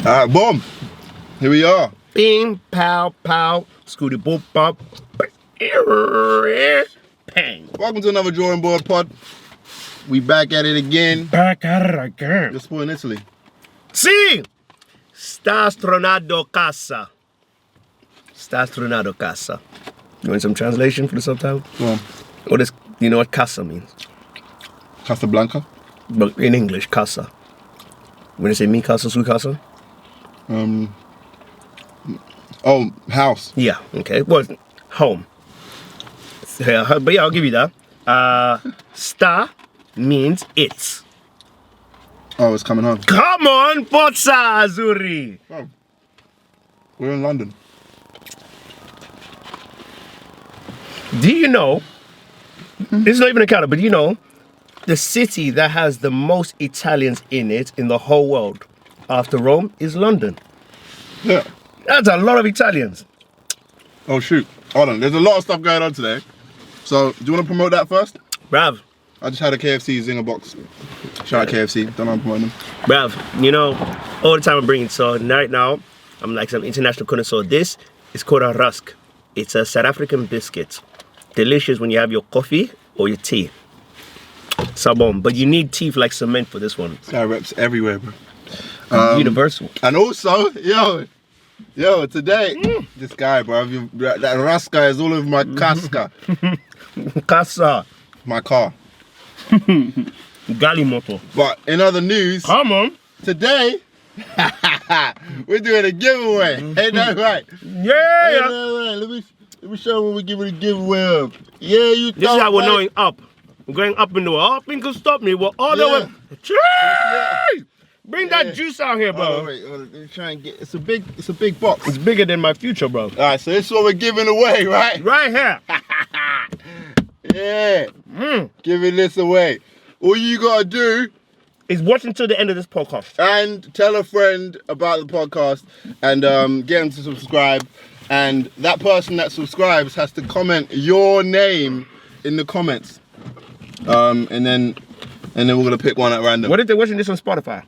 Alright, boom. Here we are. Bing, pow, pow, scooty boop bop. Bang. Welcome to another Drawing Board Pod. We back at it again. Back at it again. Let's go in Italy. Si! Sta stronado casa. Sta stronado casa. You want some translation for the subtitle? Go on. What is, you know what casa means? Casablanca. But in English, casa. When you say mi casa, su casa? Oh, house. Yeah, okay. Well, home. Yeah, but yeah, I'll give you that. Sta means it's. Oh, it's coming home. Come on, Forza Azzurri. Oh. We're in London. Do you know, this is not even a counter, but do you know, the city that has the most Italians in it in the whole world, after Rome, is London. Yeah. That's a lot of Italians. Oh, shoot. Hold on. There's a lot of stuff going on today. So, do you want to promote that first? Brav. I just had a KFC Zinger box. Shout out KFC. Don't know I'm promoting them. Brav, you know, all the time I'm bringing, so right now, I'm like some international connoisseur. This is called a rusk. It's a South African biscuit. Delicious when you have your coffee or your tea. Sabon, but you need teeth like cement for this one. This guy reps everywhere, bro. Universal. And also, yo, today, this guy, bro, that Raska is all over my casca. Casa. My car. Galimoto. But in other news, Come on. today, we're doing a giveaway. Ain't that right? Yeah. Ain't that right? Let me show you what we're giving a giveaway of. Yeah, you This is how we're knowing up. We're going up in the world. Nothing can stop me. We're all the way. Jeez! Bring that juice out here, bro. Oh, wait, let me try and get. It's a big box. It's bigger than my future, bro. All right, so this is what we're giving away, right? Right here. Yeah. Giving this away. All you gotta do Is watch until the end of this podcast. and tell a friend about the podcast and get them to subscribe. And that person that subscribes has to comment your name in the comments. And then we're gonna pick one at random. What if they're watching this on Spotify?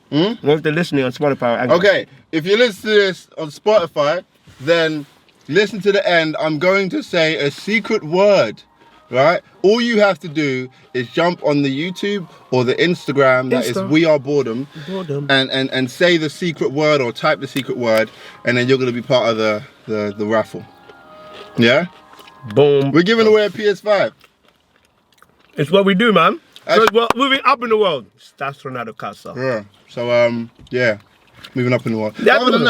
What if they're listening on Spotify? Anchor? Okay, if you listen to this on Spotify, then listen to the end. I'm going to say a secret word, right? All you have to do is jump on the YouTube or the Instagram, that is We Are Boredom, and say the secret word or type the secret word, and then you're going to be part of the raffle. Yeah? Boom. We're giving away a PS5. It's what we do, man. So we're moving up in the world. That's Ronaldo Casa. Yeah. So yeah, moving up in the world. Yeah, Other than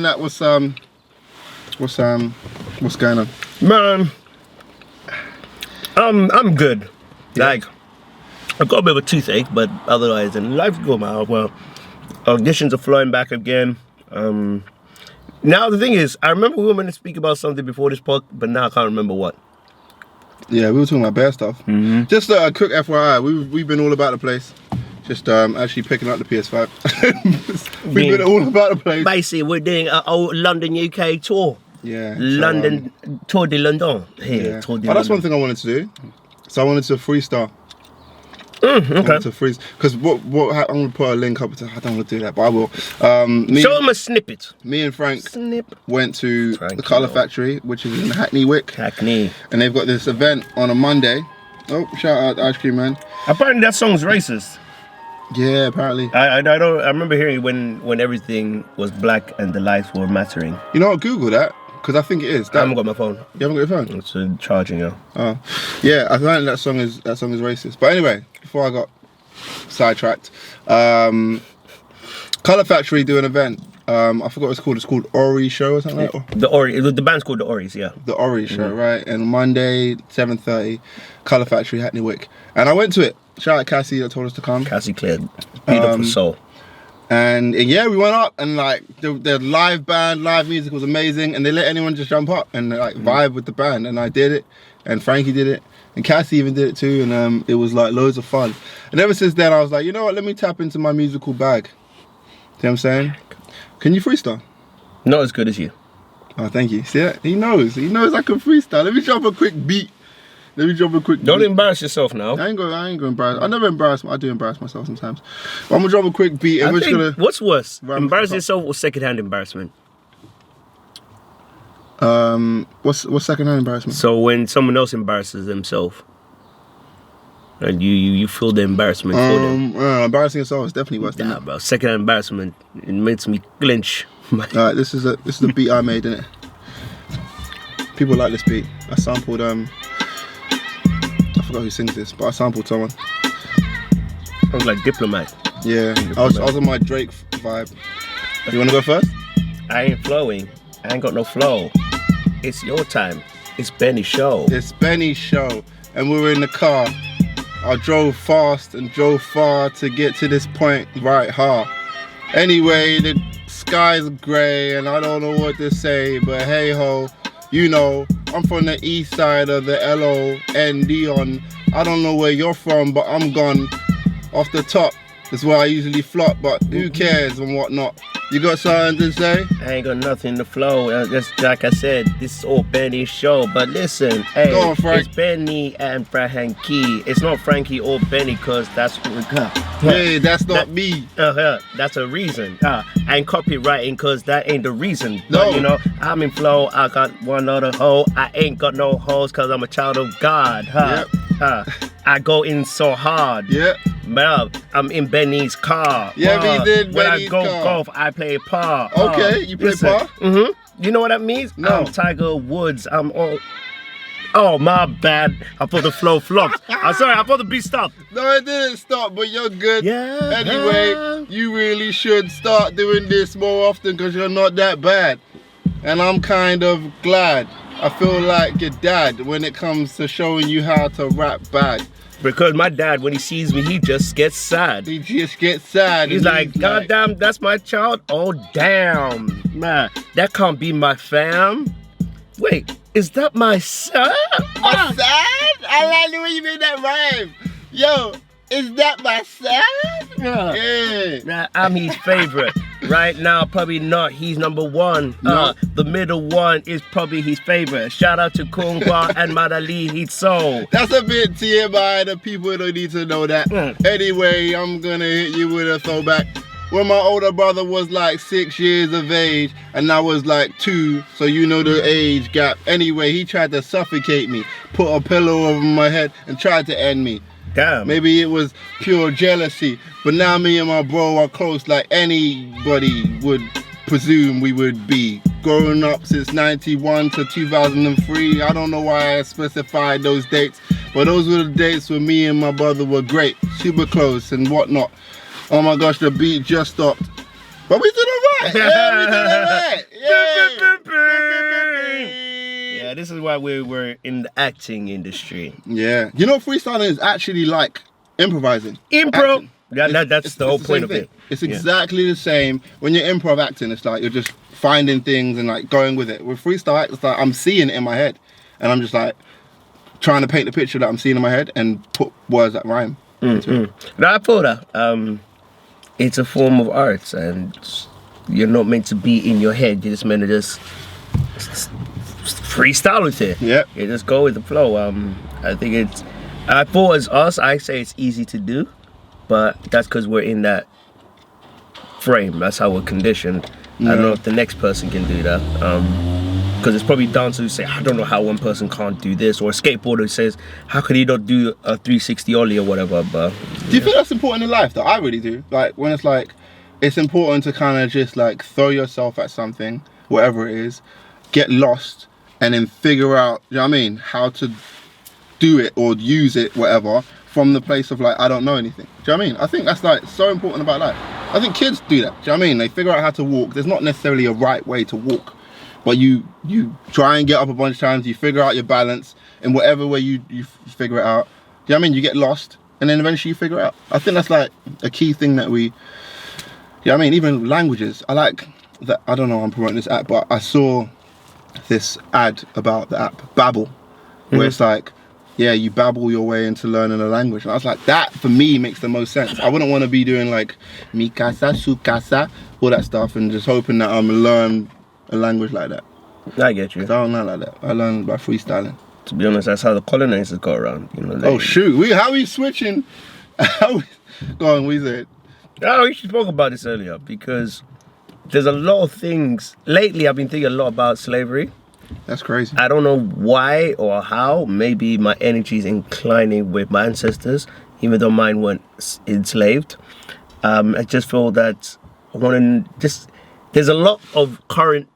that, what's going on? Man, I'm good. Yeah. Like, I've got a bit of a toothache, but otherwise, and life's good, man. Well, auditions are flowing back again. Now the thing is, I remember we were going to speak about something before this pod, but now I can't remember what. Yeah, we were talking about bear stuff. Just a quick FYI, we've been all about the place. Just actually picking up the PS5. We've been all about the place. Basically, we're doing an old London UK tour. Yeah. London, Tour de London. Here, Yeah. Tour de That's one London. thing I wanted to do. So I wanted to freestyle. Okay. To freeze, because I'm gonna put a link up. I don't want to do that, but I will. Show them a snippet. Me and Frank Snip. went to Frank, the Colour Factory, which is in Hackney Wick, Hackney. and they've got this event on a Monday. Oh, shout out Ice Cream Man. Apparently that song's racist. Yeah, apparently. I remember hearing when everything was black and the lives were mattering. You know what? Google that, because I think it is. I haven't got my phone. You haven't got your phone? It's charging, yo. Oh, yeah. I think that song is racist. But anyway, before I got sidetracked, Colour Factory do an event. I forgot what it's called. It's called Ori Show or something like that. The band's called the Oris, yeah. The Ori Show, right? And Monday, 7:30, Colour Factory, Hackney Wick. And I went to it. Shout out Cassie that told us to come. Cassie cleared. Beautiful soul. And yeah, we went up and like the live band, live music was amazing, and they let anyone just jump up and like vibe with the band. And I did it, and Frankie did it, and Cassie even did it too, and it was like loads of fun. And ever since then, I was like, you know what? Let me tap into my musical bag. See what I'm saying? Can you freestyle? Not as good as you. Oh, thank you. See that? He knows I can freestyle. Let me drop a quick beat. Let me drop a quick Don't beat. embarrass yourself now. I ain't gonna embarrass. I never embarrass. I do embarrass myself sometimes. But I'm gonna drop a quick beat and we're just gonna. What's worse, Ram- embarrass yourself or secondhand embarrassment? What's secondhand embarrassment? So when someone else embarrasses themselves, and you feel the embarrassment for them. Embarrassing yourself is definitely worse than Nah, that. bro. Secondhand embarrassment, it makes me clench. Alright, this is a beat I made, innit? People like this beat. I sampled I forgot who sings this, but I sampled someone. Sounds like Diplomat. Yeah, I was on my Drake vibe. You wanna go first? I ain't flowing. I ain't got no flow. It's your time. It's Benny's show. It's Benny's show, and we were in the car. I drove fast and drove far to get to this point right hard. Anyway, the sky's grey and I don't know what to say, but hey ho, you know, I'm from the east side of the LOND on. I don't know where you're from, but I'm gone. Off the top is where I usually flop, but who cares and whatnot. You got something to say? I ain't got nothing to flow. Just like I said, this is all Benny's show. But listen, hey, Go on, Frank. it's Benny and Frankie. It's not Frankie or Benny, cause that's Hey, that's not me. That's a reason. I ain't copywriting, cause that ain't the reason. No. But, you know, I'm in flow. I got one other hoe. I ain't got no hoes, cause I'm a child of God. I go in so hard. Yeah. Well, I'm in Benny's car. Yeah, we did When Benny's I go car. golf, I play par. Okay, you play par? Mm-hmm. You know what that means? No. I'm Tiger Woods. I'm all... Oh, my bad. I thought the flow flopped. I'm sorry, I thought the beat stopped. No, it didn't stop, but you're good. Yeah. Anyway, you really should start doing this more often because you're not that bad. And I'm kind of glad. I feel like your dad when it comes to showing you how to rap bad. Because my dad, when he sees me, he just gets sad. He just gets sad. He's like, God damn, that's my child? Oh, damn. Man, that can't be my fam. Wait, is that my son? My son? I like the way you made that rhyme. Yo, is that my son? Yeah. Nah, I'm his favorite. Right now, probably not. He's number one. No. The middle one is probably his favorite. Shout out to Kungwa and Madali Hitso. That's a bit TMI. The people don't need to know that. Anyway, I'm gonna hit you with a throwback. When my older brother was like 6 years of age and I was like 2, so you know the age gap. Anyway, he tried to suffocate me, put a pillow over my head and tried to end me. Damn. Maybe it was pure jealousy, but now me and my bro are close like anybody would presume we would be. Growing up since 91 to 2003, I don't know why I specified those dates, but those were the dates when me and my brother were great, super close and whatnot. Oh my gosh, the beat just stopped. But we did alright! Yeah, we did alright! Yeah, this is why we're in the acting industry. Yeah. You know, freestyling is actually like improvising. Improv. Acting. That's the whole same point of thing. it. It's exactly the same. When you're improv acting, it's like you're just finding things and like going with it. With freestyle act, it's like I'm seeing it in my head. And I'm just like trying to paint the picture that I'm seeing in my head and put words that rhyme. No, I thought that. It's a form of art and you're not meant to be in your head. You're just meant to just freestyle with it. Yeah. You just go with the flow. I think I thought as us, I say it's easy to do, but that's because we're in that frame. That's how we're conditioned. I don't know if the next person can do that. Because it's probably down to say, I don't know how one person can't do this, or a skateboarder says, how could he not do a 360 ollie or whatever, but... Do you think that's important in life? Though I really do. Like when it's like, it's important to kind of just like throw yourself at something, whatever it is, get lost, and then figure out, you know what I mean, how to do it or use it, whatever, from the place of like, I don't know anything. Do you know what I mean? I think that's like so important about life. I think kids do that. Do you know what I mean? They figure out how to walk. There's not necessarily a right way to walk. But you try and get up a bunch of times, you figure out your balance, in whatever way you figure it out. Do you know what I mean? You get lost, and then eventually you figure it out. I think that's like a key thing that we, you know what I mean? Even languages. I like that, I don't know, I'm promoting this app, but I saw this ad about the app, Babbel, where it's like, yeah, you babble your way into learning a language. And I was like, that for me makes the most sense. I wouldn't want to be doing like, mi casa, su casa, all that stuff, and just hoping that I'm learn a language like that. I get you. I don't know like that. I learned by freestyling. To be honest, that's how the colonizers got around. You know. Oh shoot! How are we switching? Go on, we said. Oh, we spoke about this earlier because there's a lot of things. Lately, I've been thinking a lot about slavery. That's crazy. I don't know why or how. Maybe my energy is inclining with my ancestors, even though mine weren't enslaved. I just feel that I want to just. There's a lot of current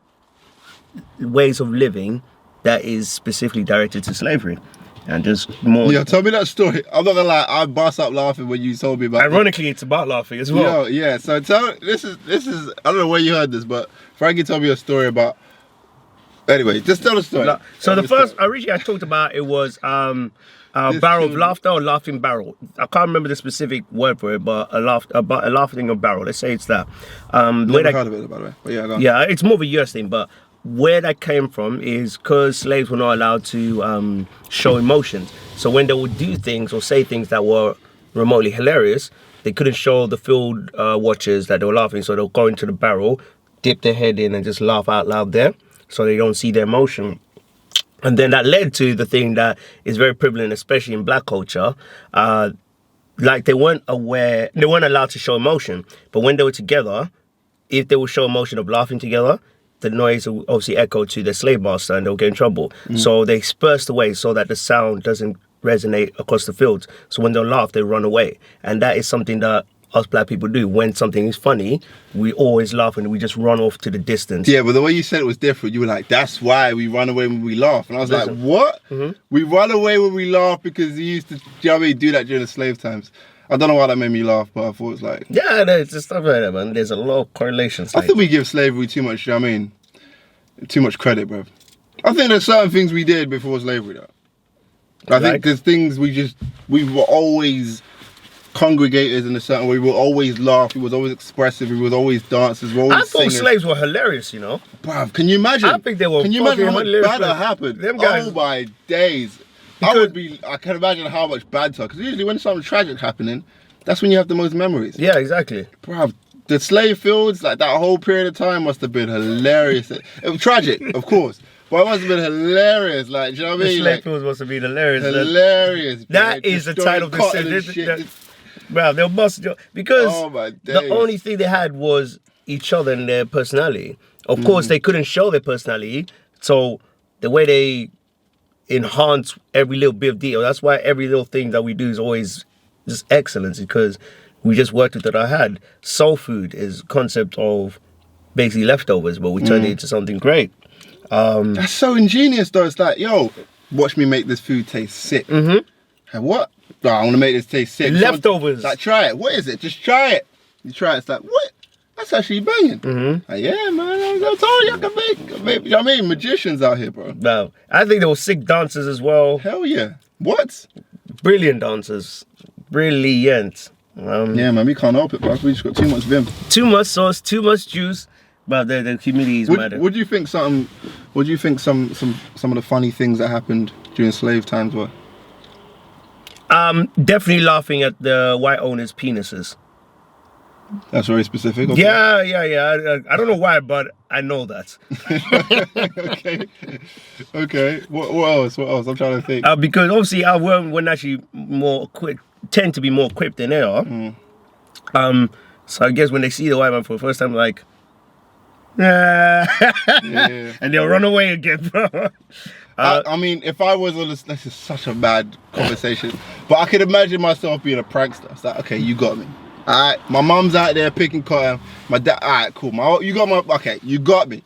ways of living that is specifically directed to slavery, and just more. Yeah, tell me that story. I'm not gonna lie, I bust up laughing when you told me about. Ironically, it's about laughing as well. Yeah. So this is. I don't know where you heard this, but Frankie told me a story about. Anyway, just tell the story. So the first originally I talked about it was barrel of laughter or laughing barrel. I can't remember the specific word for it, but a laughing of barrel. Let's say it's that. Never heard of it, by the way. But yeah, go on. Yeah, it's more of a US thing, but where that came from is because slaves were not allowed to show emotions. So when they would do things or say things that were remotely hilarious, they couldn't show the field watchers that they were laughing. So they'll go into the barrel, dip their head in, and just laugh out loud there, so they don't see their emotion. And then that led to the thing that is very prevalent, especially in black culture. Like they weren't allowed to show emotion, but when they were together, if they would show emotion of laughing together, the noise will obviously echo to their slave master and they'll get in trouble. So they dispersed away so that the sound doesn't resonate across the fields. So when they'll laugh, they run away. And that is something that us black people do. When something is funny, we always laugh and we just run off to the distance. Yeah, but the way you said it was different. You were like, that's why we run away when we laugh. And I was like, what? We run away when we laugh because we used to, do you know what I mean, do that during the slave times. I don't know why that made me laugh, but I thought it was like... Yeah, there's just stuff like that, man. There's a lot of correlations. I think we give slavery too much, you know what I mean, too much credit, bro. I think there's certain things we did before slavery, though. I think there's things we were always congregated in a certain way. We were always laugh. We was always expressive. We was always dancers. We were always singers. Slaves were hilarious, you know. Bruv, can you imagine? I think they were. Can you imagine how much bad that happened? Them guys. Oh my days. I can imagine how much banter. Because usually when something tragic happening, that's when you have the most memories. Yeah, exactly. Bruv, the slave fields, like that whole period of time must have been hilarious. It was tragic, of course. But it must have been hilarious, like, do you know what I mean? The slave fields must have been hilarious. Hilarious. That is the title of the series. Well, they must because the only thing they had was each other and their personality. Of course, they couldn't show their personality, so the way they enhance every little bit of detail. That's why every little thing that we do is always just excellence, because we just worked with what I had. Soul food is a concept of basically leftovers, but we turned it into something great. That's so ingenious, though. It's like, yo, watch me make this food taste sick. Hey, what? Oh, I want to make this taste sick. Leftovers. Like, try it. What is it? Just try it. You try it. It's like, what? That's actually banging. Like, yeah, man. I told you I can make. You know what I mean? Magicians out here, bro. No, I think there were sick dancers as well. Hell yeah. What? Brilliant dancers. Brilliant. Yeah, man. We can't help it, bro. We just got too much vim. Too much sauce. Too much juice. But the humidity is matter. What do you think? Some of the funny things that happened during slave times were? Definitely laughing at the white owners' penises. That's very specific. Okay. Yeah. I don't know why, but I know that. Okay. What else? I'm trying to think. Because obviously our women actually tend to be more equipped than they are. So I guess when they see the white man for the first time, like, yeah. And they'll run away again, bro. I mean, if I was on this is such a bad conversation, but I could imagine myself being a prankster. It's like, okay, you got me. All right, my mom's out there picking cotton. My dad, all right, cool. You got me.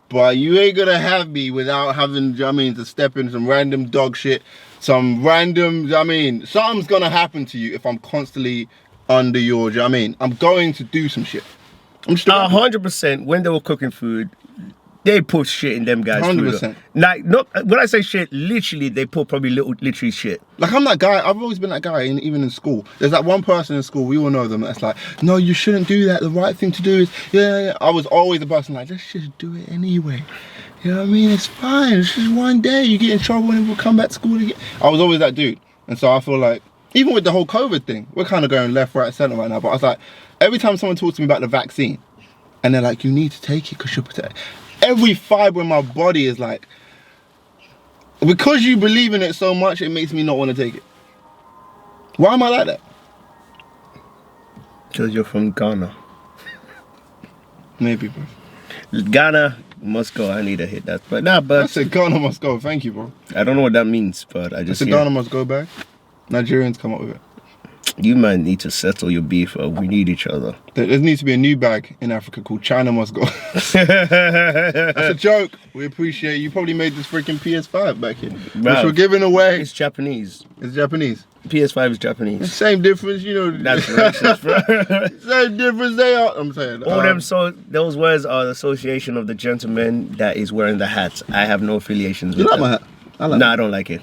But you ain't gonna have me without having, to step in some random dog shit, some random, something's gonna happen to you if I'm constantly under your, I'm going to do some shit. I'm just 100%. When they were cooking food, they put shit in them guys' 100%. food. Like, not when I say shit, literally, they put probably literally shit. Like, I'm that guy. I've always been that guy, even in school. There's that one person in school, we all know them, that's like, no, you shouldn't do that. The right thing to do is, yeah. I was always the person like, let's just do it anyway. You know what I mean? It's fine. It's just one day. You get in trouble and we'll come back to school again. I was always that dude. And so I feel like, even with the whole COVID thing, we're kind of going left, right, center right now. But I was like, every time someone talks to me about the vaccine, and they're like, you need to take it because you're protected. Every fiber in my body is like, Because you believe in it so much, it makes me not want to take it. Why am I like that? Because you're from Ghana. Maybe, bro. Ghana must go. I need to hit that. But nah, but I said Ghana must go. Thank you, bro. I don't know what that means, but I just said Ghana must go back. Nigerians come up with it. You might need to settle your beef. We need each other. There needs to be a new bag in Africa called China Must Go. That's a joke. We appreciate you. Probably made this freaking PS5 back here, which we're giving away. It's Japanese. It's Japanese. PS5 is Japanese. Same difference, you know. That's racist, bro. Same difference they are. I'm saying. All them. So those words are the association of the gentleman that is wearing the hats. I have no affiliations with You like them. my hat? I like. Nah, I don't like it.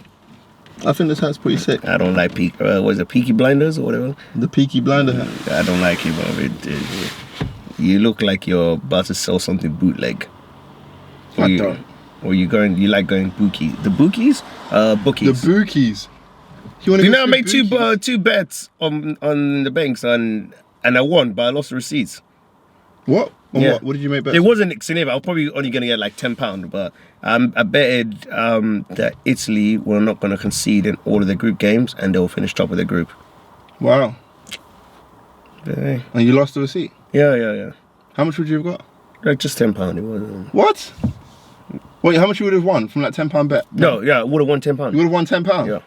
I think this hat's pretty sick. I don't like was it Peaky Blinders or whatever? The Peaky Blinder hat. I don't like it, bro. You look like you're about to sell something bootleg. I don't. Or you like going bookie. The bookies? Bookies. The bookies. You know, I made two bets on the banks and I won, but I lost the receipts. What? On Yeah. what? What did you make bets? It wasn't significant. I was probably only going to get like £10, but I betted that Italy were not going to concede in all of their group games and they'll finish top of their group. Wow. Yeah. And you lost the receipt? Yeah. How much would you have got? Like just £10. It wasn't. What? Wait, how much you would have won from that £10 bet? No, yeah, I would have won £10. You would have won £10? Yeah.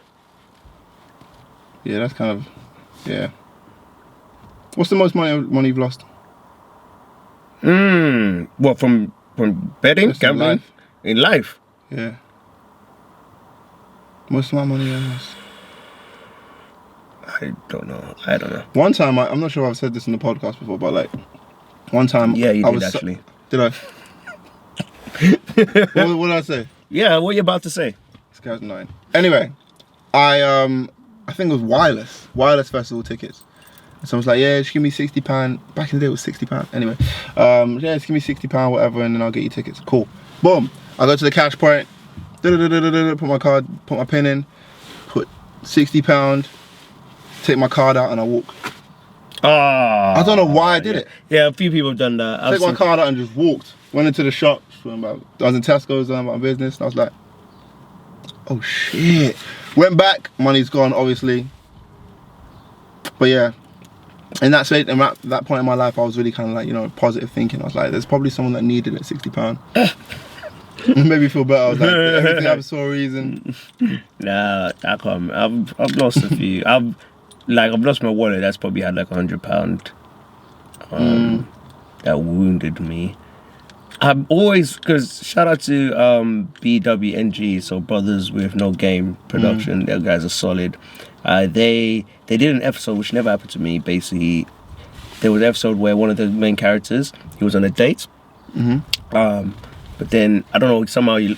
Yeah, that's kind of, yeah. What's the most money you've lost? What, from betting, Just in gambling? life. In life? Yeah. Most of my money I lost. I don't know. One time, I'm not sure if I've said this in the podcast before, but like, one time. Yeah, you I did was actually. Did I? what did I say? Yeah, what are you about to say? This guy's 9. Anyway, I think it was Wireless Festival tickets. And someone's like, yeah, just give me £60. Back in the day it was £60. Anyway, yeah, just give me £60, whatever, and then I'll get you tickets. Cool. Boom. I go to the cash point, put my card, put my pin in, put £60, take my card out, and I walk. Oh, I don't know why I did it. Yeah, a few people have done that. Take my card out and just walked. Went into the shop. I was in Tesco's, doing my business, and I was like, oh shit. Went back, money's gone, obviously. But yeah, in that state, at that point in my life, I was really kind of like, you know, positive thinking. I was like, there's probably someone that needed it, £60. It made me feel better. I was like, everything happens for a reason. Nah, I can't. I've lost a few. I've lost my wallet. That's probably had like £100. That wounded me. I'm always, because shout out to BWNG, so Brothers with No Game Production. Their guys are solid. They did an episode which never happened to me. Basically, there was an episode where one of the main characters, he was on a date. But then I don't know, somehow he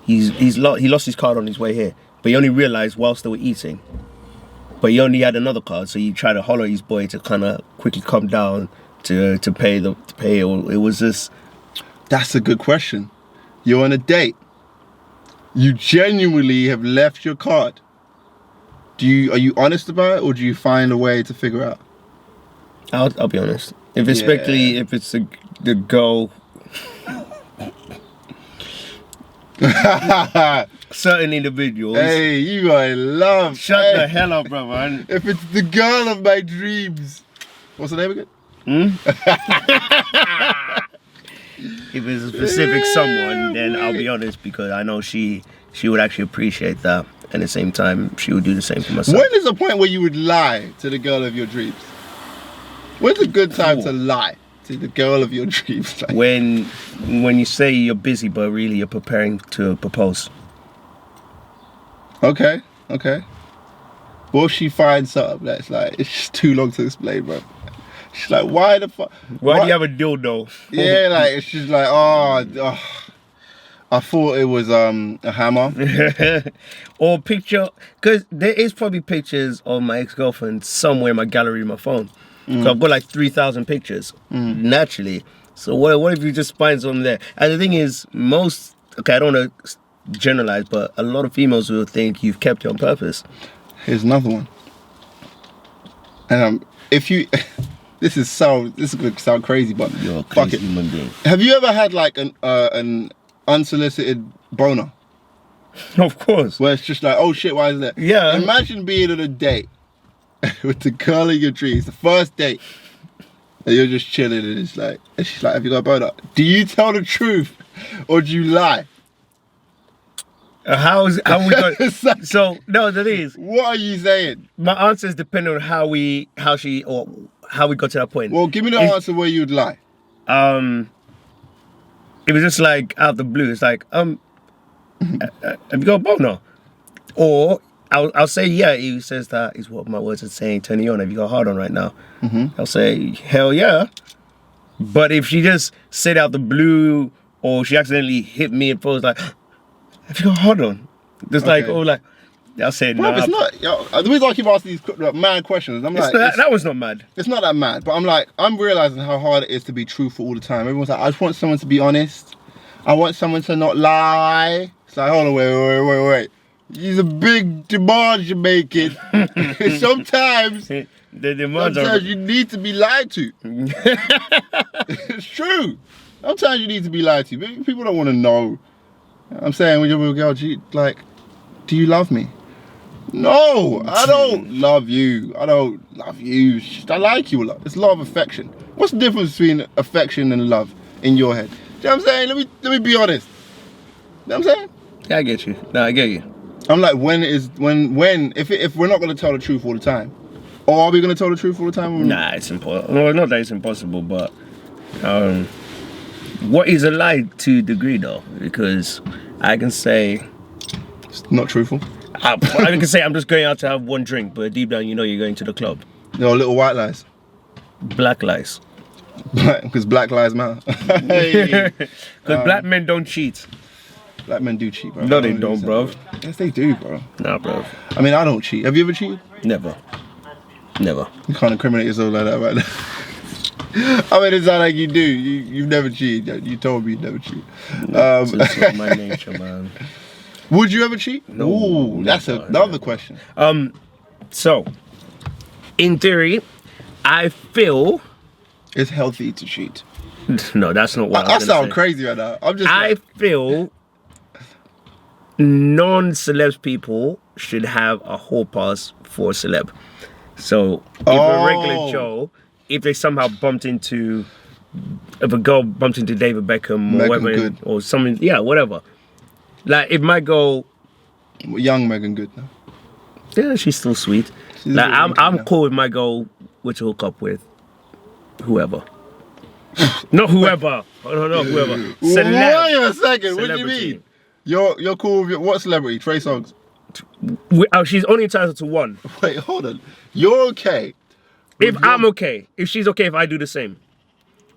lost his card on his way here, but he only realized whilst they were eating. But he only had another card, so he tried to holler his boy to kind of quickly come down to pay. It was just. That's a good question. You're on a date. You genuinely have left your card. Are you honest about it, or do you find a way to figure out? I'll be honest. If it's especially if it's the girl. Certain individuals. Hey, you are in love. Shut the hell up, brother. If it's the girl of my dreams. What's her name again? If it's a specific someone, then I'll be honest, because I know she would actually appreciate that. And at the same time, she would do the same for myself. When is the point where you would lie to the girl of your dreams? When's a good time to lie to the girl of your dreams? Like, when you say you're busy, but really you're preparing to propose. Okay. What if she finds something that's like, it's just too long to explain, bro? She's like, why the fuck? Why do you have a dildo? Yeah, like, it's just like, oh, I thought it was a hammer. Or picture, because there is probably pictures of my ex-girlfriend somewhere in my gallery in my phone. So I've got like 3,000 pictures, naturally. So what if you just find something there? And the thing is, I don't want to generalize, but a lot of females will think you've kept it on purpose. Here's another one. And if you, this is going to sound crazy, but You're a fuck crazy it. human being. Have you ever had like an unsolicited boner? Of course. Where it's just like, oh shit, why is that? Yeah. Imagine being on a date with the girl in your dreams, the first date, and you're just chilling, and it's like, and she's like, have you got a boner? Do you tell the truth or do you lie? How we got? So no, the thing is, What are you saying? my answers depend on how we got to that point. Well, give me the answer where you'd lie. It was just like out the blue. It's like, have you got a boner? Or I'll say, yeah. He says that is what my words are saying. Turning on. Have you got a hard on right now? I'll say, hell yeah. But if she just said out the blue, or she accidentally hit me and was like, have you got a hard on? Just like, oh, like, I'll say, no. Nah. It's not. The reason I keep asking these mad questions, I'm like, that was not mad. It's not that mad, but I'm like, I'm realizing how hard it is to be truthful all the time. Everyone's like, I just want someone to be honest. I want someone to not lie. It's like, hold on, wait. These are big demands you're making. Sometimes you need to be lied to. It's true. Sometimes you need to be lied to. People don't want to know. I'm saying, when you're with a girl, do you love me? No, I don't love you. I don't love you. I like you a lot. It's love, affection. What's the difference between affection and love in your head? You know what I'm saying? Let me be honest. You know what I'm saying? Yeah, I get you. No, I get you. I'm like, if we're not going to tell the truth all the time, or are we going to tell the truth all the time? Nah, it's impossible. Well, not that it's impossible, but what is a lie to a degree though? Because I can say it's not truthful. I can say I'm just going out to have one drink, but deep down you know you're going to the club. No, little white lies. Black lies. Because black lives matter. Because black men don't cheat. Black men do cheat, bro. No, they don't, bro. Yes, they do, bro. Nah, bro. I mean, I don't cheat. Have you ever cheated? Never. You can't incriminate yourself like that right now. I mean, it's not like you do. You've never cheated. You told me you never cheat. It's not my nature, man. Would you ever cheat? No. Ooh, that's another question. So, in theory, I feel it's healthy to cheat. No, that's not what I sound crazy right now. I feel non-celeb people should have a hall pass for a celeb. So if a regular Joe, if a girl bumped into David Beckham or whatever, or something, yeah, whatever. Like if my girl, young Megan Good now. Yeah, she's still sweet. Like I'm cool with my girl to hook up with whoever. Not whoever. No, whoever. Celeb. Wait a second. What do you mean? You're cool with what celebrity? Trey Songz. She's only entitled to one. Wait, hold on. You're okay. I'm okay. If she's okay, if I do the same.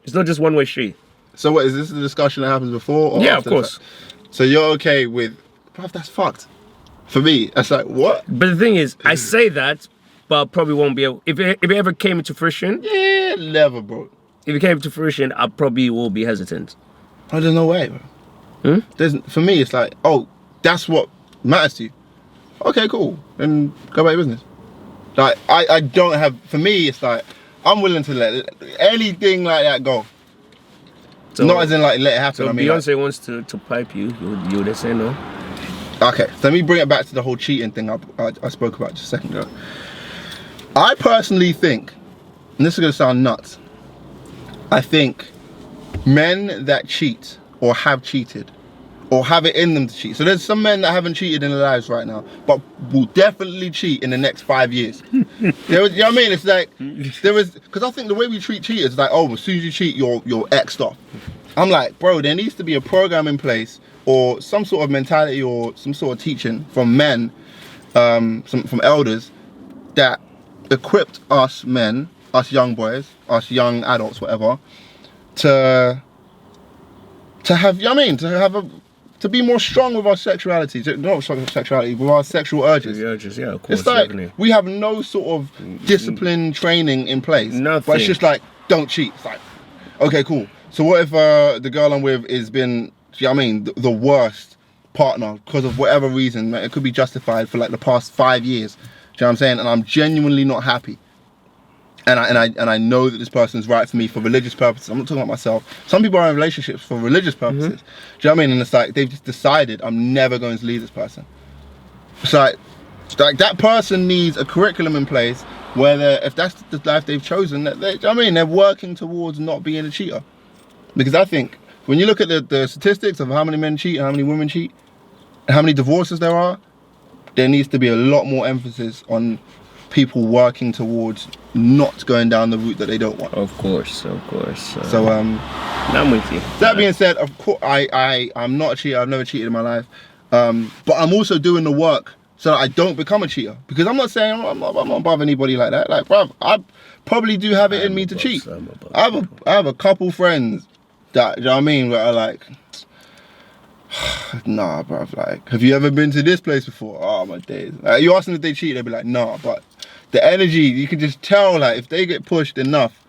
It's not just one-way street. So what, is this the discussion that happens before? Or yeah, of course. So you're okay with, bruv, that's fucked. For me, that's like, what? But the thing is, I say that, but I probably won't be able, if it ever came into fruition. Yeah, never, bro. If it came to fruition, I probably will be hesitant. Oh, there's no way, bro. For me, it's like, oh, that's what matters to you. Okay, cool. Then go about your business. Like, I don't have, for me, it's like, I'm willing to let anything like that go. So, not as in like, let it happen. So I mean, Beyonce wants to pipe you would say no? Okay, so let me bring it back to the whole cheating thing I spoke about just a second ago. I personally think, and this is going to sound nuts, I think men that cheat or have cheated or have it in them to cheat. So there's some men that haven't cheated in their lives right now, but will definitely cheat in the next 5 years. You know what I mean? It's like, because I think the way we treat cheaters is like, oh, as soon as you cheat, you're X'd off. I'm like, bro, there needs to be a program in place or some sort of mentality or some sort of teaching from men, from elders that equipped us men, us young boys, us young adults, whatever, to have, you know what I mean, to be more strong with our sexuality, not sexuality, with our sexual urges. The urges, yeah, of course. It's like, definitely. we have no sort of discipline training in place. Nothing. But it's just like, don't cheat. It's like, okay, cool. So what if the girl I'm with has been, you know what I mean, the worst partner because of whatever reason? It could be justified for like the past 5 years. Do you know what I'm saying? And I'm genuinely not happy. and I know that this person's right for me for religious purposes. I'm not talking about myself. Some people are in relationships for religious purposes. Do you know what I mean? And it's like they've just decided I'm never going to leave this person. It's like that person needs a curriculum in place where if that's the life they've chosen, that do you know what I mean, they're working towards not being a cheater. Because I think when you look at the statistics of how many men cheat and how many women cheat, and how many divorces there are, there needs to be a lot more emphasis on people working towards not going down the route that they don't want. Of course. So I'm with you. That being said, of course, I'm not a cheater. I've never cheated in my life, but I'm also doing the work so that I don't become a cheater. Because I'm not saying I'm not above anybody like that. Like, bruv, I probably do have it in me to cheat. I have a couple friends that, you know what I mean, where are like, nah, bruv, like, have you ever been to this place before? Oh, my days. Like, you ask them if they cheat, they'll be like, nah, but the energy, you can just tell, like, if they get pushed enough,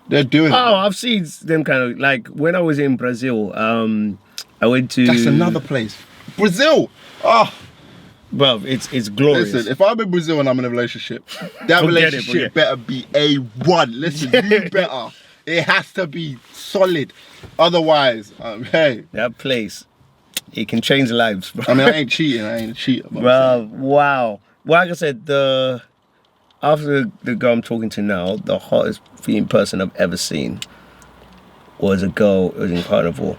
they're doing it. Oh, I've seen them kind of, like, when I was in Brazil, I went to... That's another place. Brazil! Oh. Bro, it's glorious. Listen, if I'm in Brazil and I'm in a relationship, that relationship better be A1. Listen, you better. It has to be solid. Otherwise, hey. That place, it can change lives, bro. I mean, I ain't cheating. I ain't a cheater. Bro, wow. Well, like I said, after the girl I'm talking to now, the hottest female person I've ever seen was a girl who was in Carnival.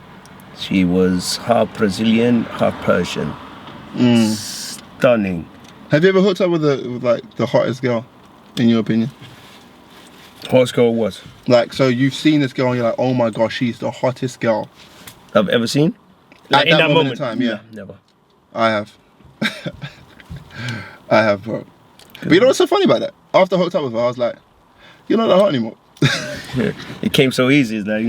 She was half Brazilian, half Persian. Stunning. Have you ever hooked up with the hottest girl, in your opinion? Hottest girl was? Like, so you've seen this girl and you're like, oh my gosh, she's the hottest girl I've ever seen? Like, at that moment in time, yeah. No, never. I have. I have, bro. But you know what's so funny about that? After I hooked up with her, I was like, you're not that hot anymore. It came so easy. It's like, You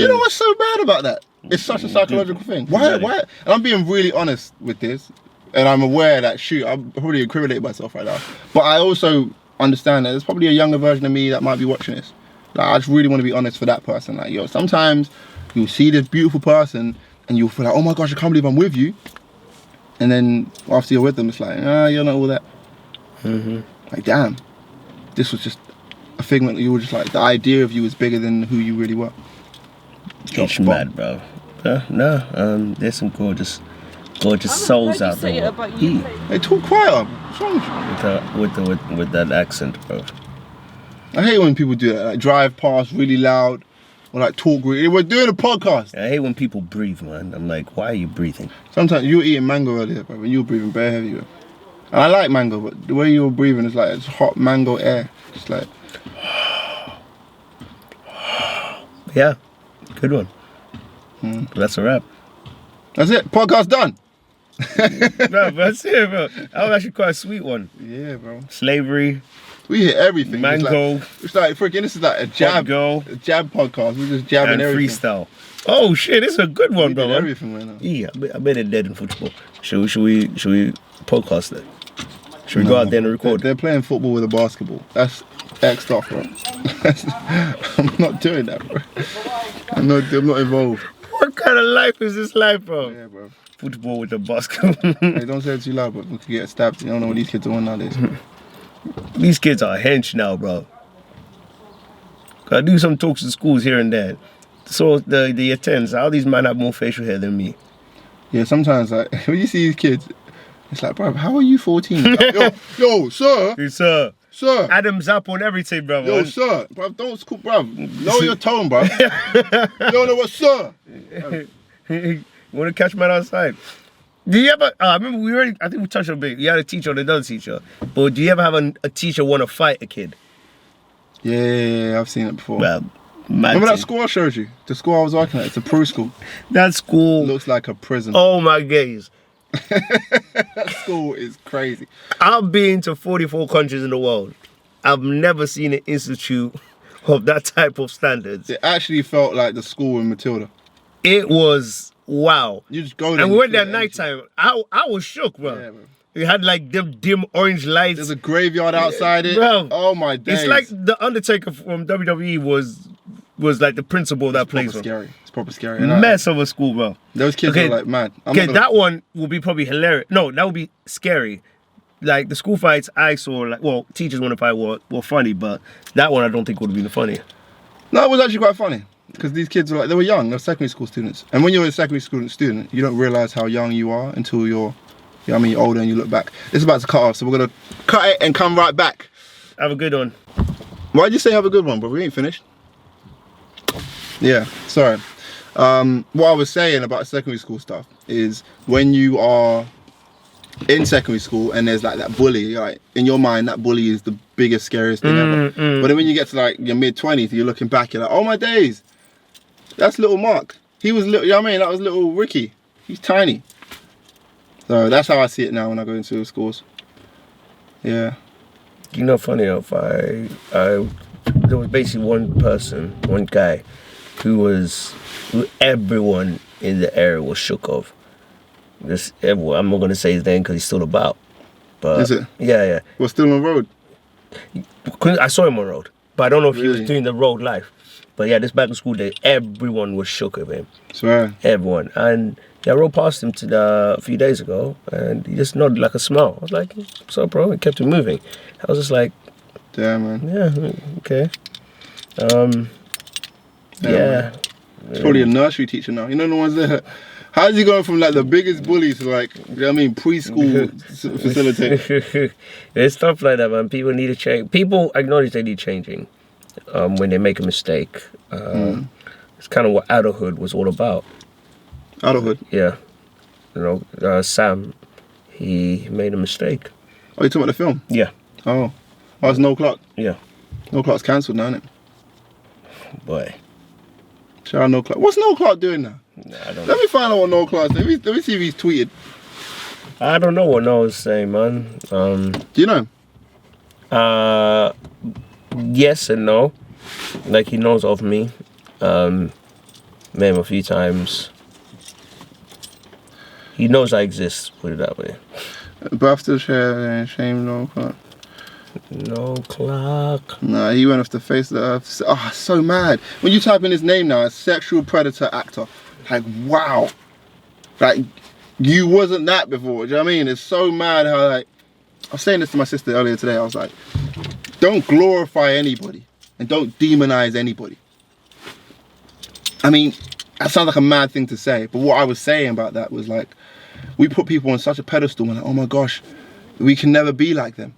know what's so bad about that? It's such a psychological thing. Why? And I'm being really honest with this. And I'm aware that, shoot, I'm probably incriminating myself right now. But I also understand that there's probably a younger version of me that might be watching this. Like, I just really want to be honest for that person. Like, yo, sometimes you'll see this beautiful person and you'll feel like, oh my gosh, I can't believe I'm with you. And then after you're with them, it's like, you're not all that. Like, damn, this was just a figment. You were just like, the idea of you was bigger than who you really were. It's mad, bro. There's some gorgeous souls out there. Hey, talk quieter. What's wrong with you? With that accent, bro. I hate when people do that. Like, drive past really loud or like talk really. We're doing a podcast. I hate when people breathe, man. I'm like, why are you breathing? Sometimes you were eating mango earlier, bro, and you were breathing bare heavy, bro. And I like mango, but the way you were breathing is like it's hot mango air. Just like. Yeah, good one. That's a wrap. That's it. Podcast done. Bro, that's it, bro. That was actually quite a sweet one. Yeah, bro. Slavery. We hit everything. Mango. It's like freaking. This is like a jab podcast. We're just jabbing and everything. Freestyle. Oh shit, this is a good one, bro. Everything right now. Yeah, I bet they're dead in football. Should we podcast it? Should we go out there and record? They're playing football with a basketball. That's X'd off, bro. I'm not doing that, bro. I'm not involved. What kind of life is this life, bro? Yeah, bro. Football with a basketball. Hey, don't say it too loud, but we could get stabbed. You don't know what these kids are on nowadays. These kids are hench now, bro. I do some talks in schools here and there. So the attends, how these men have more facial hair than me. Yeah, sometimes like when you see these kids, it's like, bro, how are you 14? Like, yo, sir. Hey, sir. Sir. Adam Zap on everything, bro. Yo, sir. Bro, don't school, bro. Lower your tone, bro. You don't know what, sir. You want to catch man outside? Do you ever, I remember I think we touched on a bit. You had a teacher and another teacher. But do you ever have a teacher want to fight a kid? Yeah, I've seen it before. Well, remember that school I showed you? The school I was working at? It's a pro school. That school looks like a prison. Oh my gaze. That school is crazy. I've been to 44 countries in the world. I've never seen an institute of that type of standards. It actually felt like the school in Matilda. It was wow. You just go there. And we went there at nighttime. I was shook, bro. Yeah, bro. It had like them dim orange lights. There's a graveyard outside it. Bro, oh my days. It's like the Undertaker from WWE was like the principal of that place. It's scary. It's proper scary. Mess of a school, bro. Those kids are like mad. Okay, that one will be probably hilarious. No, that would be scary. like the school fights I saw, like, well, teachers want to fight were funny, but that one I don't think would have been funny. No, it was actually quite funny because these kids were like, they were young, they're secondary school students. And when you're a secondary school student, you don't realize how young you are until you're, you know what I mean, you're older and you look back. It's about to cut off, so we're gonna cut it and come right back. Have a good one. Why'd you say have a good one, bro? We ain't finished. Yeah, sorry. What I was saying about secondary school stuff is when you are in secondary school and there's like that bully, like in your mind that bully is the biggest, scariest thing ever. But then when you get to like your mid-20s, you're looking back, you're like, oh my days, that's little Mark. He was little, you know what I mean? That was little Ricky. He's tiny. So that's how I see it now when I go into schools. Yeah. You know, funny enough, there was basically one guy who everyone in the area was shook of. Everyone, I'm not gonna say his name because he's still about. But is it? Yeah. We're still on the road. I saw him on road, but I don't know if he was Really? doing the road life. But yeah, this back in school day, everyone was shook of him. Swear. Everyone. And I rode past him a few days ago, and he just nodded like a smile. I was like, "What's up, bro?" And kept it moving. I was just like, damn, man. yeah, okay. Yeah. He's probably a nursery teacher now. You know the ones there. How's he going from like the biggest bully to like, you know what I mean, preschool facilitator? It's stuff like that, man. People need to change. People acknowledge they need changing when they make a mistake. It's kind of what adulthood was all about. Adulthood? Yeah. You know, Sam, he made a mistake. Oh, you talking about the film? Yeah. Oh, it's No Clock. Yeah. No Clock's cancelled now, isn't it? Boy. Shout out No Clock. What's No Clock doing now? Nah, I don't Let me find out what No Clock's doing. Let me see if he's tweeted. I don't know what Noah's saying, man. Do you know? Yes and no. Like, he knows of me. Met him a few times. He knows I exist, put it that way. Bafta shame No Clock. No Clock. Nah, he went off the face of the earth. Oh, so mad. When you type in his name now, a sexual predator actor. Like, wow. Like, you wasn't that before. Do you know what I mean? It's so mad how, like, I was saying this to my sister earlier today. I was like, don't glorify anybody and don't demonize anybody. I mean, that sounds like a mad thing to say, but what I was saying about that was like, we put people on such a pedestal and like, oh my gosh, we can never be like them.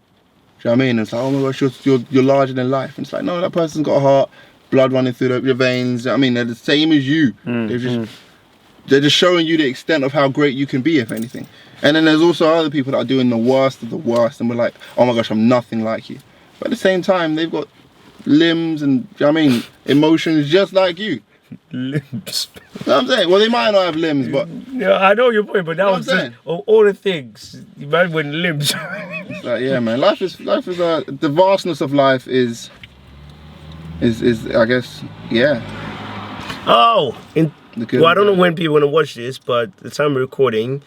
Do you know what I mean? It's like, oh my gosh, you're larger than life. And it's like, no, that person's got a heart, blood running through your veins. I mean, they're the same as you. They're just showing you the extent of how great you can be, if anything. And then there's also other people that are doing the worst of the worst, and we're like, oh my gosh, I'm nothing like you. But at the same time, they've got limbs and, you know what I mean, emotions just like you. Limbs. You know what I'm saying? Well, they might not have limbs, but... Yeah, I know your point, but that was saying? just, of all the things, you might win limbs. It's like, yeah, man, life is the vastness of life is I guess, yeah. Oh, well, I don't know when people want to watch this, but the time we're recording,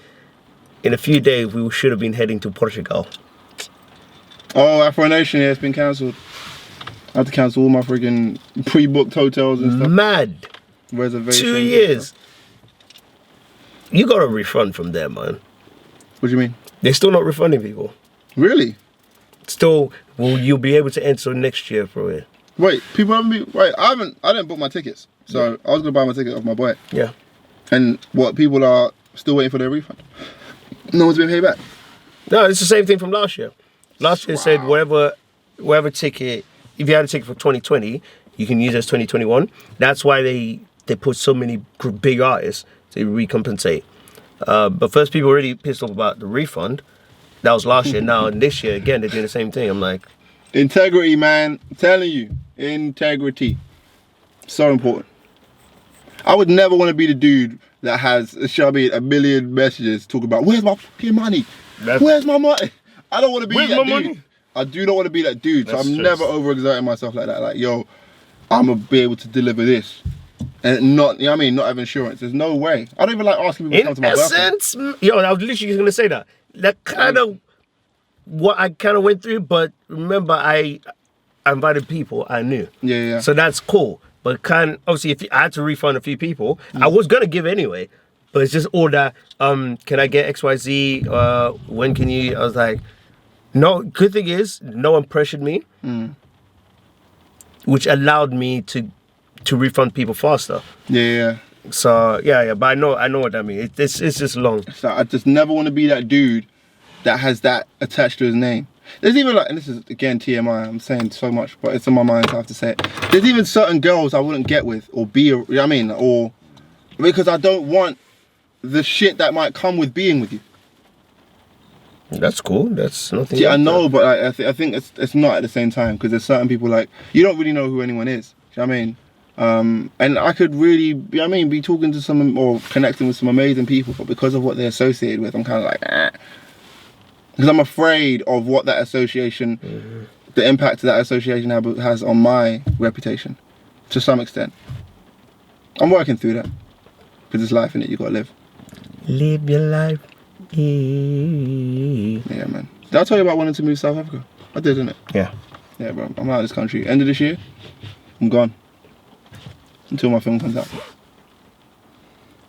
in a few days, we should have been heading to Portugal. Oh, Afro Nation, yeah, it's been cancelled. I had to cancel all my freaking pre-booked hotels and stuff. Mad. Reservations. 2 years. You got a refund from them, man. What do you mean? They're still not refunding people. Really? Still, you'll be able to enter next year for it. Wait, people haven't been... Wait, I didn't book my tickets. So I was going to buy my ticket off my boy. Yeah. And what, people are still waiting for their refund? No one's been paid back? No, it's the same thing from last year. Last year said whatever ticket, if you had a ticket for 2020, you can use it as 2021. That's why they put so many big artists to recompensate. But first, people already pissed off about the refund. That was last year. Now, this year, again, they're doing the same thing. I'm like... Integrity, man. I'm telling you. Integrity. So important. I would never want to be the dude that has, shall be, a million messages talking about, where's my fucking money? Where's my money? I don't want to be that dude. Money? I do not want to be that dude. That's so I'm never overexerting myself like that. Like, yo, I'm going to be able to deliver this. And not, you know what I mean, not have insurance. There's no way. I don't even like asking people to come to my birthday. Yo, I was literally going to say that. That kind of what I kind of went through, but remember, I invited people I knew. Yeah. So that's cool. But obviously, if I had to refund a few people, I was going to give anyway. But it's just all that, can I get XYZ? When can you? I was like, No, good thing is, no one pressured me, which allowed me to refund people faster. Yeah. So yeah, but I know what I mean. It's just long. So I just never want to be that dude that has that attached to his name. There's even like, and this is again TMI, I'm saying so much, but it's on my mind, so I have to say it. There's even certain girls I wouldn't get with or be, you know what I mean, or because I don't want the shit that might come with being with you. That's cool. That's nothing. Yeah, I know, but I think it's not at the same time, because there's certain people like, you don't really know who anyone is. Do you know what I mean? And I could really, you know what I mean, be talking to some or connecting with some amazing people, but because of what they're associated with, I'm kind of like, because I'm afraid of what that association, the impact that association has on my reputation, to some extent. I'm working through that, because it's life in it. You gotta live. Live your life. Yeah, man. Did I tell you about wanting to move to South Africa? I did, didn't it? Yeah. Yeah, bro. I'm out of this country. End of this year, I'm gone. Until my film comes out.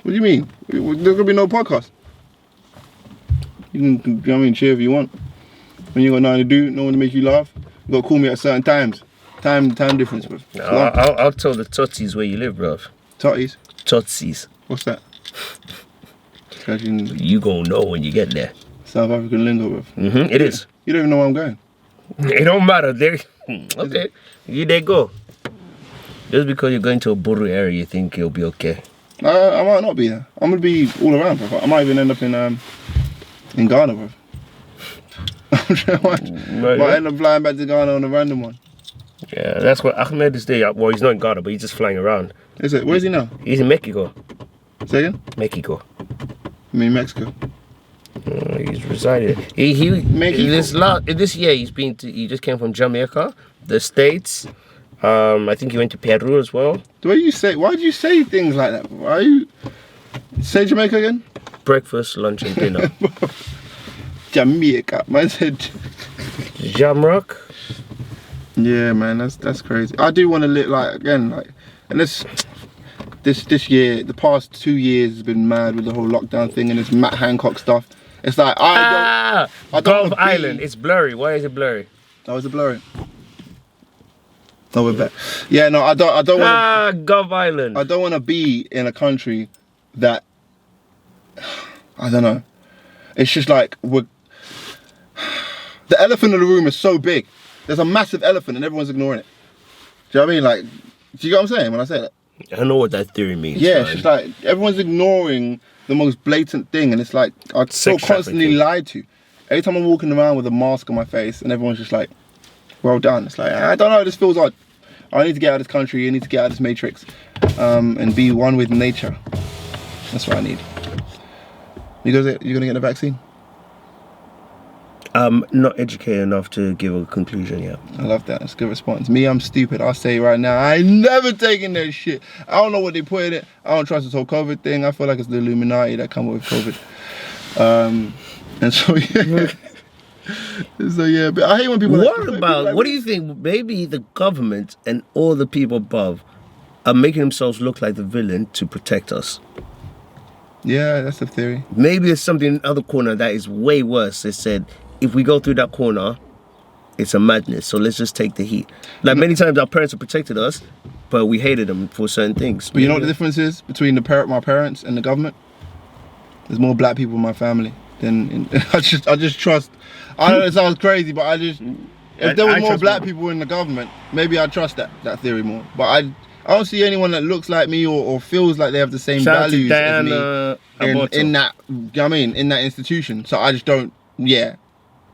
What do you mean? There's gonna be no podcast. You can, you know what I mean, cheer if you want. When you got nothing to do, no one to make you laugh, you gotta call me at certain times. Time difference, bro. I'll tell the Tutsis where you live, bro. Totties? Tutsis. What's that? You gonna know when you get there. South African lingo, bro. It is. You don't even know where I'm going. It don't matter. Okay. You there go. Just because you're going to a Buru area, you think you'll be okay. I might not be there. I'm gonna be all around, bro. I might even end up in Ghana, bro. might end up flying back to Ghana on a random one. Yeah, that's what Ahmed is there. Well, he's not in Ghana, but he's just flying around. Is it? Where is he now? He's in Mexico. Say again? Mexico. I mean Mexico. He's resided. This year he just came from Jamaica, the States. I think he went to Peru as well. Why do you say things like that? Why you say Jamaica again? Breakfast, lunch, and dinner. Jamaica, man said. Jamrock. Yeah, man, that's crazy. I do want to live and this year, the past 2 years has been mad with the whole lockdown thing and this Matt Hancock stuff. It's like I don't Gulf Island. It's blurry. Why is it blurry? Oh, is it blurry? Oh, we're back. Yeah, no, I don't want to. Gulf Island. I don't want to be in a country that, I don't know. It's just like the elephant in the room is so big. There's a massive elephant and everyone's ignoring it. Do you know what I mean? Like, do you get what I'm saying when I say that? I know what that theory means. Yeah, it's just like everyone's ignoring the most blatant thing, and it's like I feel constantly lied to. Every time I'm walking around with a mask on my face, and everyone's just like, "Well done." It's like I don't know. This feels odd. I need to get out of this country. I need to get out of this matrix, and be one with nature. That's what I need. You gonna get the vaccine? Not educated enough to give a conclusion yet. I love that. That's a good response. Me, I'm stupid. I'll say right now, I ain't never taking that shit. I don't know what they put in it. I don't trust this whole COVID thing. I feel like it's the Illuminati that come with COVID. And so yeah. But I hate when people. What do you think? Maybe the government and all the people above are making themselves look like the villain to protect us. Yeah, that's the theory. Maybe there's something in the other corner that is way worse. They said, if we go through that corner, it's a madness. So let's just take the heat. Like many times our parents have protected us, but we hated them for certain things. But you know what the difference is between my parents and the government? There's more black people in my family than I just trust. I know it sounds crazy, but if there were more black people in the government, maybe I'd trust that theory more. But I don't see anyone that looks like me or feels like they have the same values as me in that, you know what I mean, in that institution. So I just don't,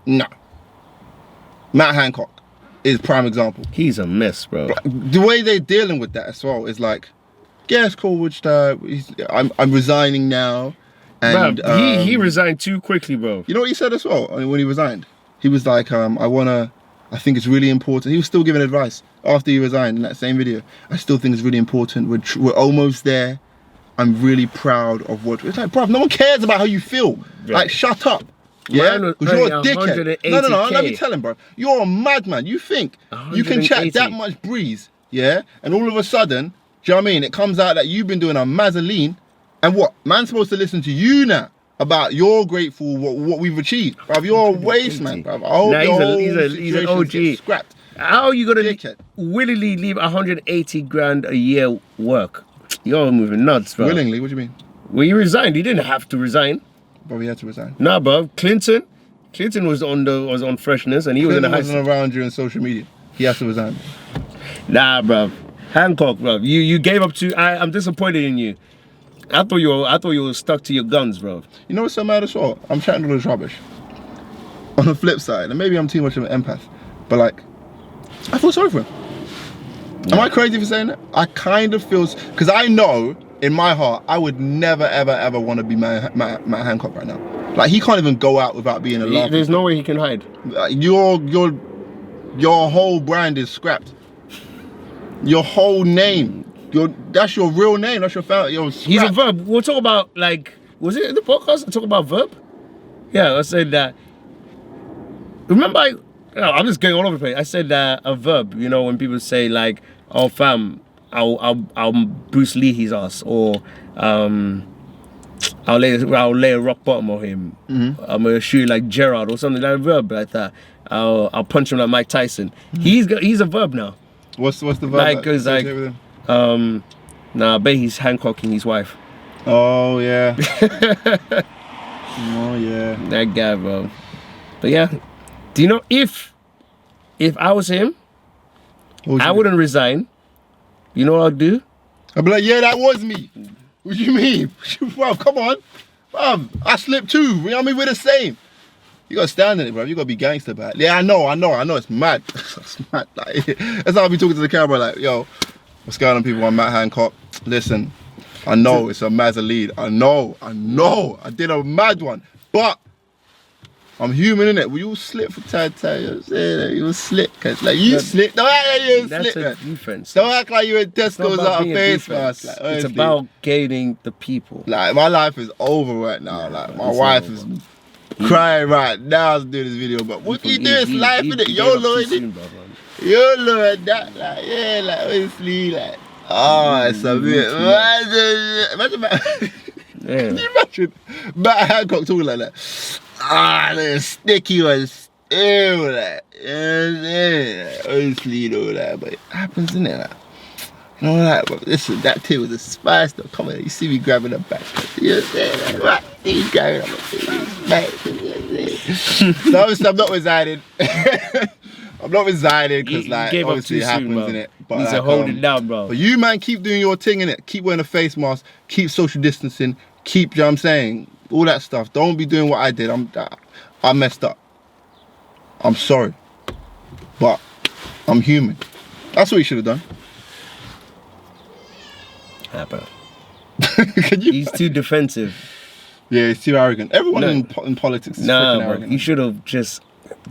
no. Matt Hancock is prime example. He's a mess, bro. The way they're dealing with that as well is like, yeah, it's cool, I'm resigning now. And bro, he resigned too quickly, bro. You know what he said as well when he resigned? He was like, I think it's really important. He was still giving advice after he resigned in that same video. I still think it's really important. We're almost there. I'm really proud of what. It's like, bro, no one cares about how you feel. Yeah. Like, shut up. Yeah, because you're a dickhead. No. Let me tell him, bro. You're a madman. You think you can chat that much breeze, yeah? And all of a sudden, do you know what I mean? It comes out that you've been doing a mazzoline, and what? Man's supposed to listen to you now. about you're grateful what we've achieved, bruv. You're a waste man, bruv. I hope he's an OG. Scrapped. How are you gonna Dickhead. willingly leave 180 grand a year work? You're moving nuts, bro. Willingly? What do you mean? Well, you resigned. You didn't have to resign. But we had to resign. Nah, bro. Clinton was on freshness, and he was in the high. Wasn't around during social media. He has to resign. Nah, bro. Hancock, bro. You gave up to. I'm disappointed in you. I thought you were stuck to your guns, bro. You know what's so mad as well? I'm chatting all this rubbish. On the flip side, and maybe I'm too much of an empath, but like, I feel sorry for him. Yeah. Am I crazy for saying that? I kind of feel, because I know in my heart I would never ever want to be Matt Hancock right now. Like, he can't even go out without being a laugh. There's no way he can hide. Your whole brand is scrapped. Your whole name. That's your real name. That's your family. He's a verb. We'll talk about, like, was it in the podcast? I talk about verb. Yeah, I said that. Remember, I'm just going all over the place. I said that a verb. You know, when people say like, "Oh, fam, I'll Bruce Lee his ass," or I'll lay a rock bottom on him. Mm-hmm. I'm gonna shoot like Gerard or something, like a verb like that. I'll punch him like Mike Tyson. Mm-hmm. He's a verb now. What's the verb? Like, cause like, nah, I bet he's Hancocking his wife. Oh yeah. Oh yeah. That guy, bro. But yeah, do you know if I was him, I wouldn't resign. You know what I'd do? I'd be like, yeah, that was me. What do you mean? Bro, come on. Bro, I slipped too. You know what I mean? We're the same. You gotta stand in it, bro. You gotta be gangster about it. Yeah, I know. It's mad. It's mad. Like, that's how I be talking to the camera, like, yo, what's going on, people? I'm Matt Hancock. Listen, I know it's a Mazza lead. I know. I did a mad one. But I'm human, innit? Will you slip for Tad? You slip, cause like you slip. Don't act like you slip. That's a defense. Don't act like you in Tesco's out of face mask. Like, it's about gaining the people. Like, my life is over right now. Like, my wife is crying right now to do this video. But what you do is life, innit? YOLO, innit? YOLO and that. Like, yeah, like obviously, like, oh, it's a bit. Imagine. Can you imagine Matt Hancock talking like that? Ah, the sticky ones. Ew, that. Obviously, you know that, but it happens, innit? Like, you know that, but listen, that tip was a spice though. Come on, you see me grabbing the back. You know what I'm saying? Like, he's grabbing up So obviously, I'm not resigning. I'm not resigning because, like, obviously it happens, innit? But he's like, hold it down, bro. But you, man, keep doing your thing, innit? Keep wearing a face mask, keep social distancing, keep, you know what I'm saying? All that stuff. Don't be doing what I did. I messed up. I'm sorry. But I'm human. That's what you should have done. He's too defensive. Yeah, he's too arrogant. Everyone in politics is freaking arrogant. You should have just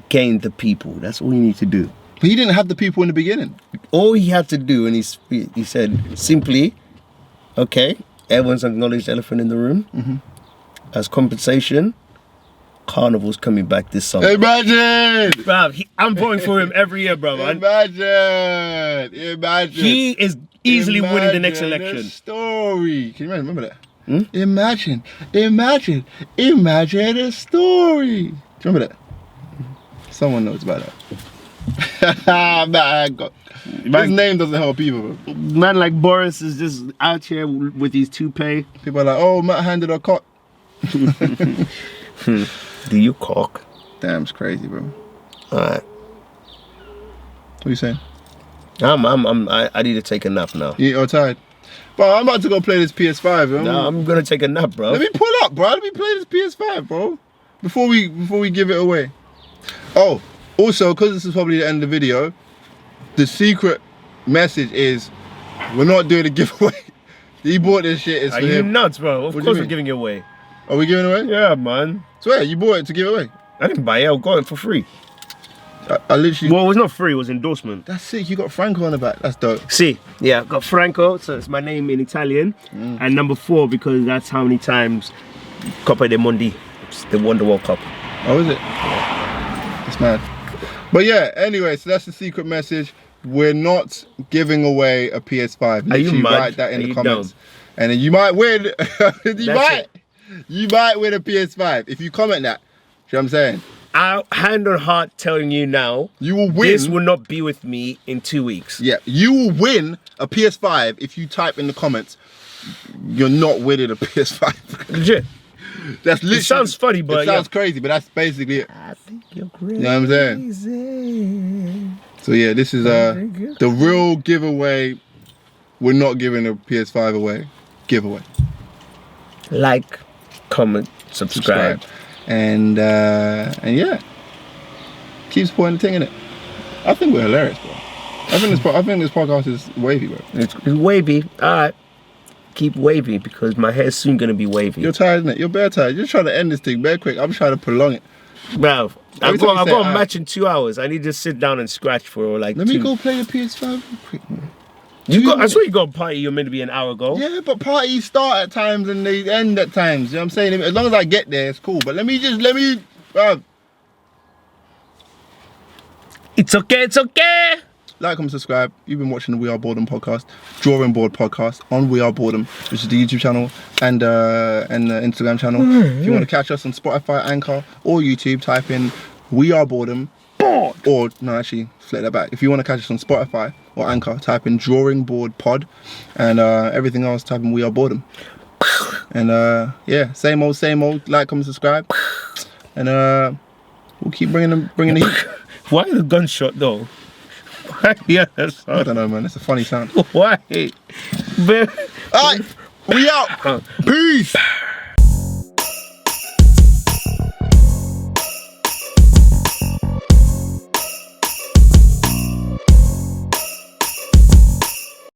gained the people. That's all you need to do. But he didn't have the people in the beginning. All he had to do, and he said simply, okay, everyone's acknowledged the elephant in the room. Mm-hmm. As compensation, Carnival's coming back this summer. Imagine! Bro, I'm voting for him every year, bro. Imagine! He is easily winning the next election. The story. Can you remember that? Hmm? Imagine a story. Do you remember that? Someone knows about that. Man, his name doesn't help either, bro. Man like Boris is just out here with his toupee. People are like, oh, Matt handed a cock. Do you cock? Damn, it's crazy, bro. Alright. What are you saying? I need to take a nap now. You're tired? Bro, I'm about to go play this PS5, bro. No, I'm gonna take a nap, bro. Let me pull up, bro. Let me play this PS5, bro. Before we give it away. Oh, also, because this is probably the end of the video, the secret message is we're not doing a giveaway. He bought this shit. It's Are for you him. nuts, bro? Of course we're giving it away. Are we giving it away? Yeah, man. Swear, you bought it to give it away? I didn't buy it. I got it for free. I literally... Well, it was not free. It was endorsement. That's sick. You got Franco on the back. That's dope. See, yeah, got Franco. So it's my name in Italian. And number 4 because that's how many times Coppa dei Mondi, they won the World Cup. Oh, is it? That's mad. But yeah, anyway, so that's the secret message. We're not giving away a PS5. Are you mad? Write that in the comments. Dumb? And then you might win. You might. You might win a PS5 if you comment that. See what I'm saying? I'll hand on heart telling you now. You will win. This will not be with me in 2 weeks. Yeah, you will win a PS5 if you type in the comments. You're not winning a PS5. Legit. That's literally. It sounds funny, but it sounds crazy, but that's basically it. I think you're crazy. You know what I'm saying? So yeah, this is the real giveaway. We're not giving a PS5 away. Giveaway. Like, comment, subscribe. And yeah, keep supporting the thing, innit? I think we're hilarious, bro. I think this podcast is wavy, bro. It's wavy. Alright. Keep wavy because my hair's soon gonna be wavy. You're tired, isn't it? You're bare tired. You're trying to end this thing bare quick. I'm trying to prolong it. Bro, I've Every time you got say, a match in 2 hours. I need to sit down and scratch for like Let me go play the PS5 real quick. I saw you got a party you're meant to be an hour ago. Yeah, but parties start at times and they end at times. You know what I'm saying? As long as I get there, it's cool. But let me. It's okay. Like, comment, subscribe. You've been watching the We Are Boredom podcast, Drawing Bored podcast on We Are Boredom, which is the YouTube channel and the Instagram channel. If you want to catch us on Spotify, Anchor, or YouTube, type in We Are Boredom. Or no, actually, flip that back. If you want to catch us on Spotify or Anchor, type in DrawingBOREDPod, and everything else, type in We Are Boredom. And yeah, same old. Like, comment, subscribe, and we'll keep bringing the heat. Why the gunshot though? Why? Yeah, I don't know, man. It's a funny sound. Why? Alright, we out. Peace.